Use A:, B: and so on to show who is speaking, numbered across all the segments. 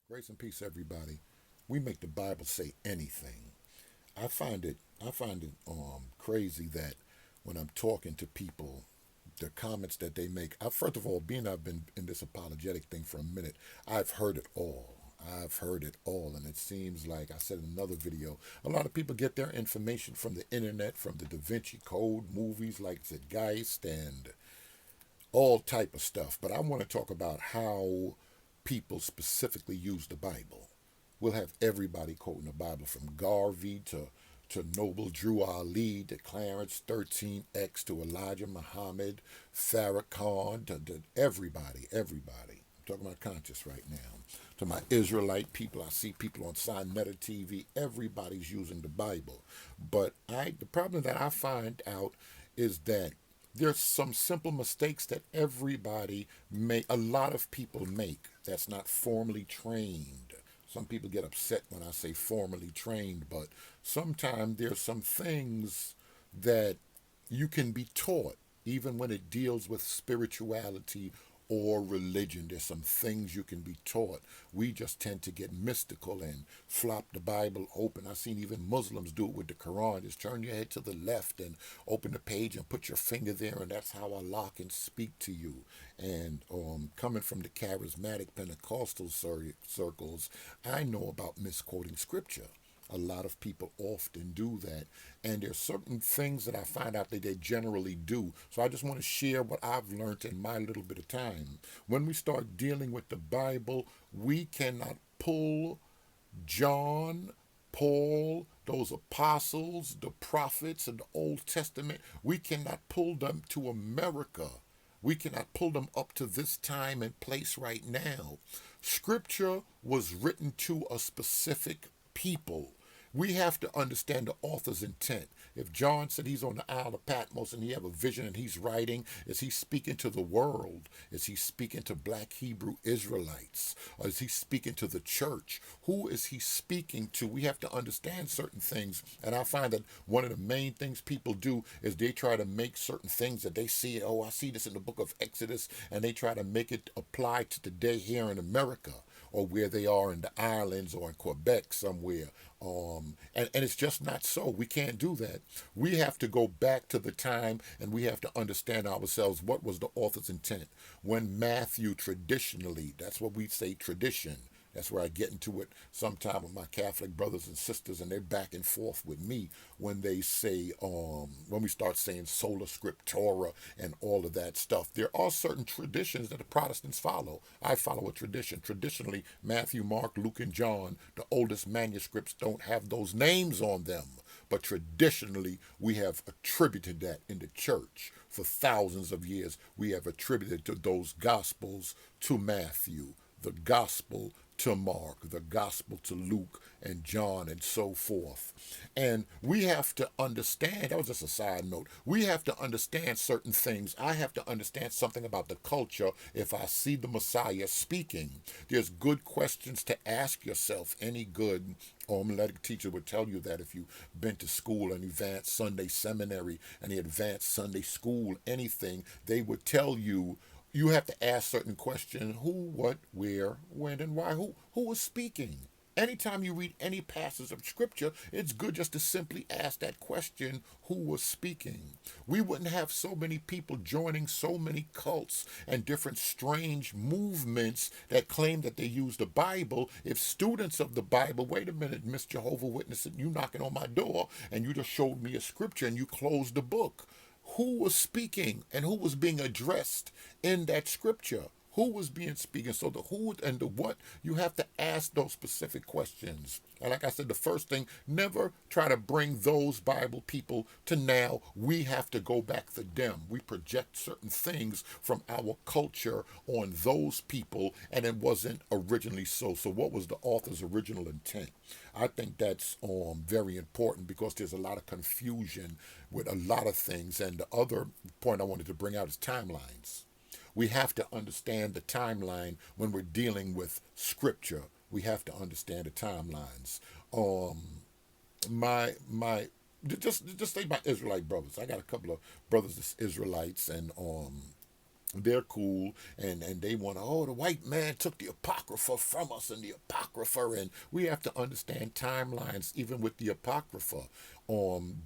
A: Grace and peace, everybody. We make the Bible say anything. I find it crazy that when I'm talking to people, the comments that they make. First of all, being I've been in this apologetic thing for a minute, I've heard it all. I've heard it all, and it seems like I said in another video, a lot of people get their information from the internet, from the Da Vinci Code, movies like Zeitgeist, and all type of stuff. But I want to talk about how people specifically use the Bible. We'll have everybody quoting the Bible from Garvey to Noble Drew Ali to Clarence 13X to Elijah Muhammad, Farrakhan to everybody. I'm talking about conscious right now. To my Israelite people, I see people on Sinetta TV. Everybody's using the Bible, but the problem that I find out is that there's some simple mistakes that everybody make, a lot of people make, that's not formally trained. Some people get upset when I say formally trained, but sometimes there's some things that you can be taught, even when it deals with spirituality or religion. There's some things you can be taught. We just tend to get mystical and flop the Bible open. I've seen even Muslims do it with the Quran. Just turn your head to the left and open the page and put your finger there, and that's how Allah can speak to you. And coming from the charismatic Pentecostal circles, I know about misquoting scripture. A lot of people often do that. And there's certain things that I find out that they generally do. So I just want to share what I've learned in my little bit of time. When we start dealing with the Bible, we cannot pull John, Paul, those apostles, the prophets in the Old Testament, we cannot pull them to America. We cannot pull them up to this time and place right now. Scripture was written to a specific people. We have to understand the author's intent. If John said he's on the Isle of Patmos and he have a vision and he's writing, is he speaking to the world? Is he speaking to black Hebrew Israelites? Or is he speaking to the church? Who is he speaking to? We have to understand certain things. And I find that one of the main things people do is they try to make certain things that they see, oh, I see this in the book of Exodus, and they try to make it apply to today here in America, or where they are in the islands or in Quebec somewhere. And it's just not so. We can't do that. We have to go back to the time, and we have to understand ourselves what was the author's intent. When Matthew traditionally, that's what we say, tradition. That's where I get into it sometime with my Catholic brothers and sisters, and they're back and forth with me when they say, when we start saying sola scriptura and all of that stuff. There are certain traditions that the Protestants follow. I follow a tradition. Traditionally, Matthew, Mark, Luke, and John, the oldest manuscripts, don't have those names on them. But traditionally, we have attributed that in the church. For thousands of years, we have attributed to those gospels to Matthew, the gospel to Mark, the gospel to Luke and John, and so forth. And we have to understand, that was just a side note, we have to understand certain things. I have to understand something about the culture if I see the Messiah speaking. There's good questions to ask yourself. Any good homiletic teacher would tell you that if you've been to school, an advanced Sunday seminary, any advanced Sunday school, anything, they would tell you you have to ask certain questions: who, what, where, when, and why. Who was speaking? Anytime you read any passage of scripture, it's good just to simply ask that question: who was speaking? We wouldn't have so many people joining so many cults and different strange movements that claim that they use the Bible if students of the Bible, wait a minute, Miss Jehovah Witness, you knocking on my door and you just showed me a scripture and you closed the book. Who was speaking and who was being addressed in that scripture? Who was being speaking? So the who and the what, you have to ask those specific questions. And like I said, the first thing, never try to bring those Bible people to now. We have to go back to them. We project certain things from our culture on those people, and it wasn't originally so. So what was the author's original intent? I think that's very important, because there's a lot of confusion with a lot of things. And the other point I wanted to bring out is timelines. We have to understand the timeline when we're dealing with scripture. We have to understand the timelines. My just think about Israelite brothers. I got a couple of brothers that's Israelites, and They're cool, and they want to, oh, the white man took the apocrypha from us, and the apocrypha, and we have to understand timelines even with the apocrypha.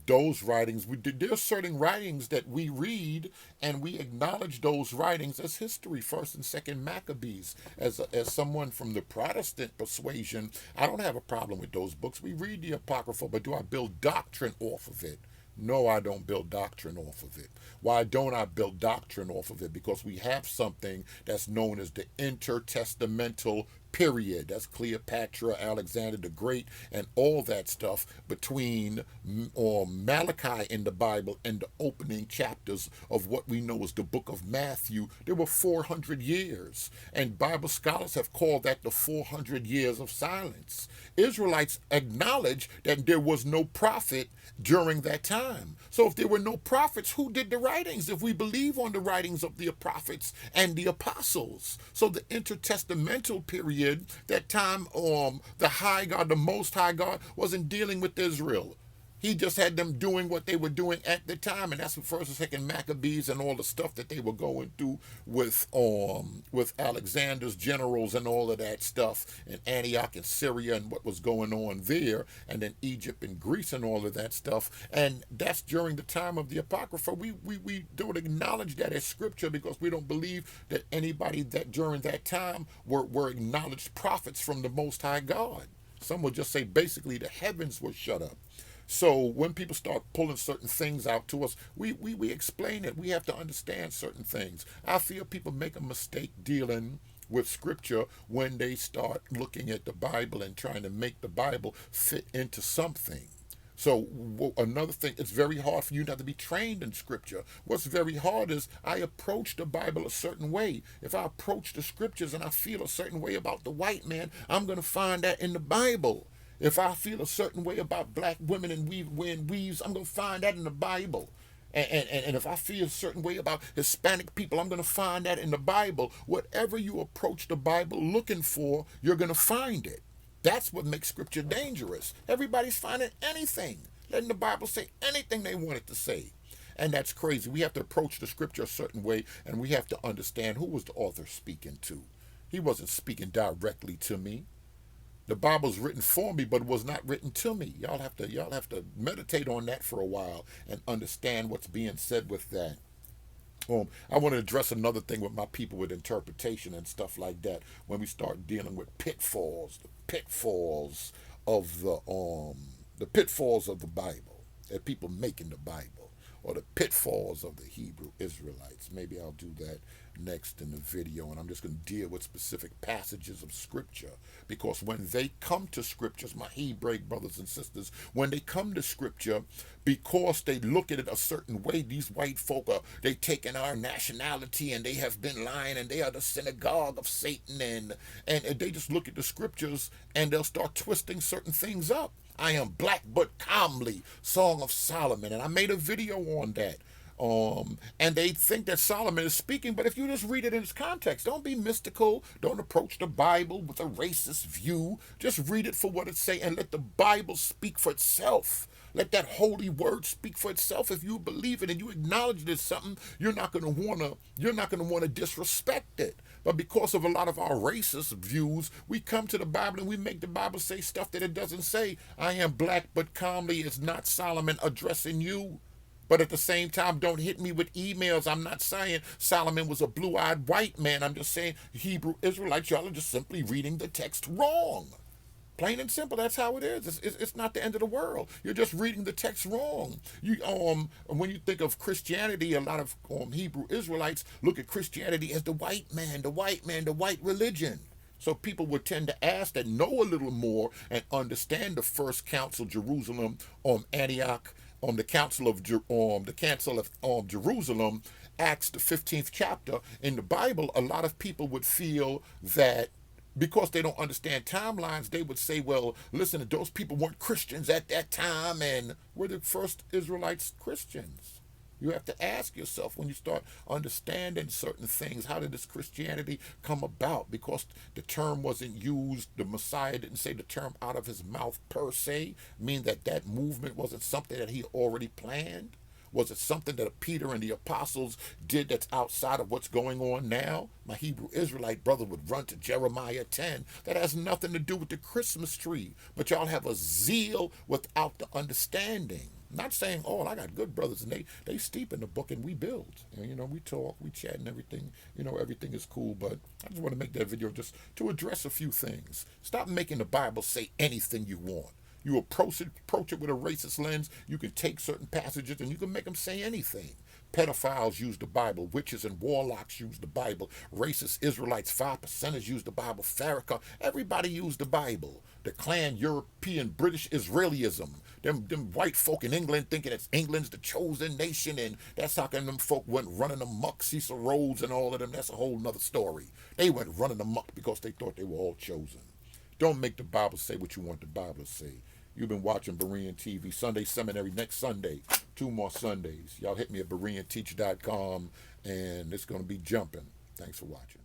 A: Those writings, there's certain writings that we read and we acknowledge those writings as history. First and Second Maccabees, as someone from the Protestant persuasion, I don't have a problem with those books. We read the apocrypha, but do I build doctrine off of it? No, I don't build doctrine off of it. Why don't I build doctrine off of it? Because we have something that's known as the intertestamental period. That's Cleopatra, Alexander the Great, and all that stuff between Malachi in the Bible and the opening chapters of what we know as the book of Matthew. There were 400 years, and Bible scholars have called that the 400 years of silence. Israelites acknowledge that there was no prophet during that time. So if there were no prophets, who did the writings? If we believe on the writings of the prophets and the apostles. So the intertestamental period, that time the high God, the most high God, wasn't dealing with Israel. He just had them doing what they were doing at the time, and that's what First and Second Maccabees and all the stuff that they were going through with Alexander's generals and all of that stuff, and Antioch and Syria and what was going on there, and then Egypt and Greece and all of that stuff. And that's during the time of the Apocrypha. We don't acknowledge that as scripture because we don't believe that anybody that during that time were acknowledged prophets from the Most High God. Some would just say basically the heavens were shut up. So when people start pulling certain things out to us, we explain it. We have to understand certain things. I feel people make a mistake dealing with scripture when they start looking at the Bible and trying to make the Bible fit into something. So another thing, it's very hard for you not to be trained in scripture. What's very hard is I approach the Bible a certain way. If I approach the scriptures and I feel a certain way about the white man, I'm going to find that in the Bible. If I feel a certain way about black women and wearing weaves, I'm going to find that in the Bible. And if I feel a certain way about Hispanic people, I'm going to find that in the Bible. Whatever you approach the Bible looking for, you're going to find it. That's what makes scripture dangerous. Everybody's finding anything, letting the Bible say anything they want it to say. And that's crazy. We have to approach the scripture a certain way, and we have to understand who was the author speaking to. He wasn't speaking directly to me. The Bible's written for me, but it was not written to me. Y'all have to meditate on that for a while and understand what's being said with that. I want to address another thing with my people with interpretation and stuff like that. When we start dealing with pitfalls, the pitfalls of the Bible that people make in the Bible, or the pitfalls of the Hebrew Israelites. Maybe I'll do that next in the video, and I'm just going to deal with specific passages of scripture, because when they come to scriptures, my Hebraic brothers and sisters, when they come to scripture, because they look at it a certain way, these white folk they taking our nationality and they have been lying and they are the synagogue of Satan, and they just look at the scriptures and they'll start twisting certain things up. I am black but calmly, Song of Solomon, and I made a video on that. And they think that Solomon is speaking, but if you just read it in its context, don't be mystical. Don't approach the Bible with a racist view. Just read it for what it say and let the Bible speak for itself. Let that holy word speak for itself. If you believe it and you acknowledge it as something, you're not going to want to disrespect it. But because of a lot of our racist views, we come to the Bible and we make the Bible say stuff that it doesn't say. I am black but calmly is not Solomon addressing you. But at the same time, don't hit me with emails. I'm not saying Solomon was a blue-eyed white man. I'm just saying Hebrew Israelites, y'all are just simply reading the text wrong. Plain and simple, that's how it is. It's not the end of the world. You're just reading the text wrong. When you think of Christianity, a lot of Hebrew Israelites look at Christianity as the white man, the white religion. So people would tend to ask that know a little more and understand the first council, Jerusalem, Antioch, the council of Jerusalem, Acts the 15th chapter. In the Bible, a lot of people would feel that because they don't understand timelines, they would say, well, listen, those people weren't Christians at that time, and were the first Israelites Christians? You have to ask yourself when you start understanding certain things, how did this Christianity come about? Because the term wasn't used, the Messiah didn't say the term out of his mouth per se, mean that movement wasn't something that he already planned. Was it something that Peter and the apostles did that's outside of what's going on now? My Hebrew Israelite brother would run to Jeremiah 10. That has nothing to do with the Christmas tree. But y'all have a zeal without the understanding. Not saying, oh, I got good brothers and they steep in the book and we build. And, we talk, we chat and everything. Everything is cool. But I just want to make that video just to address a few things. Stop making the Bible say anything you want. You approach it with a racist lens. You can take certain passages and you can make them say anything. Pedophiles use the Bible. Witches and warlocks use the Bible. Racist Israelites, 5%ers use the Bible. Farrakhan, everybody used the Bible. The Klan, European, British Israelism. Them white folk in England thinking it's England's the chosen nation, and that's how come them folk went running amok, Cecil Rhodes and all of them. That's a whole nother story. They went running amok because they thought they were all chosen. Don't make the Bible say what you want the Bible to say. You've been watching Berean TV. Sunday Seminary next Sunday. 2 more Sundays. Y'all hit me at BereanTeach.com, and it's going to be jumping. Thanks for watching.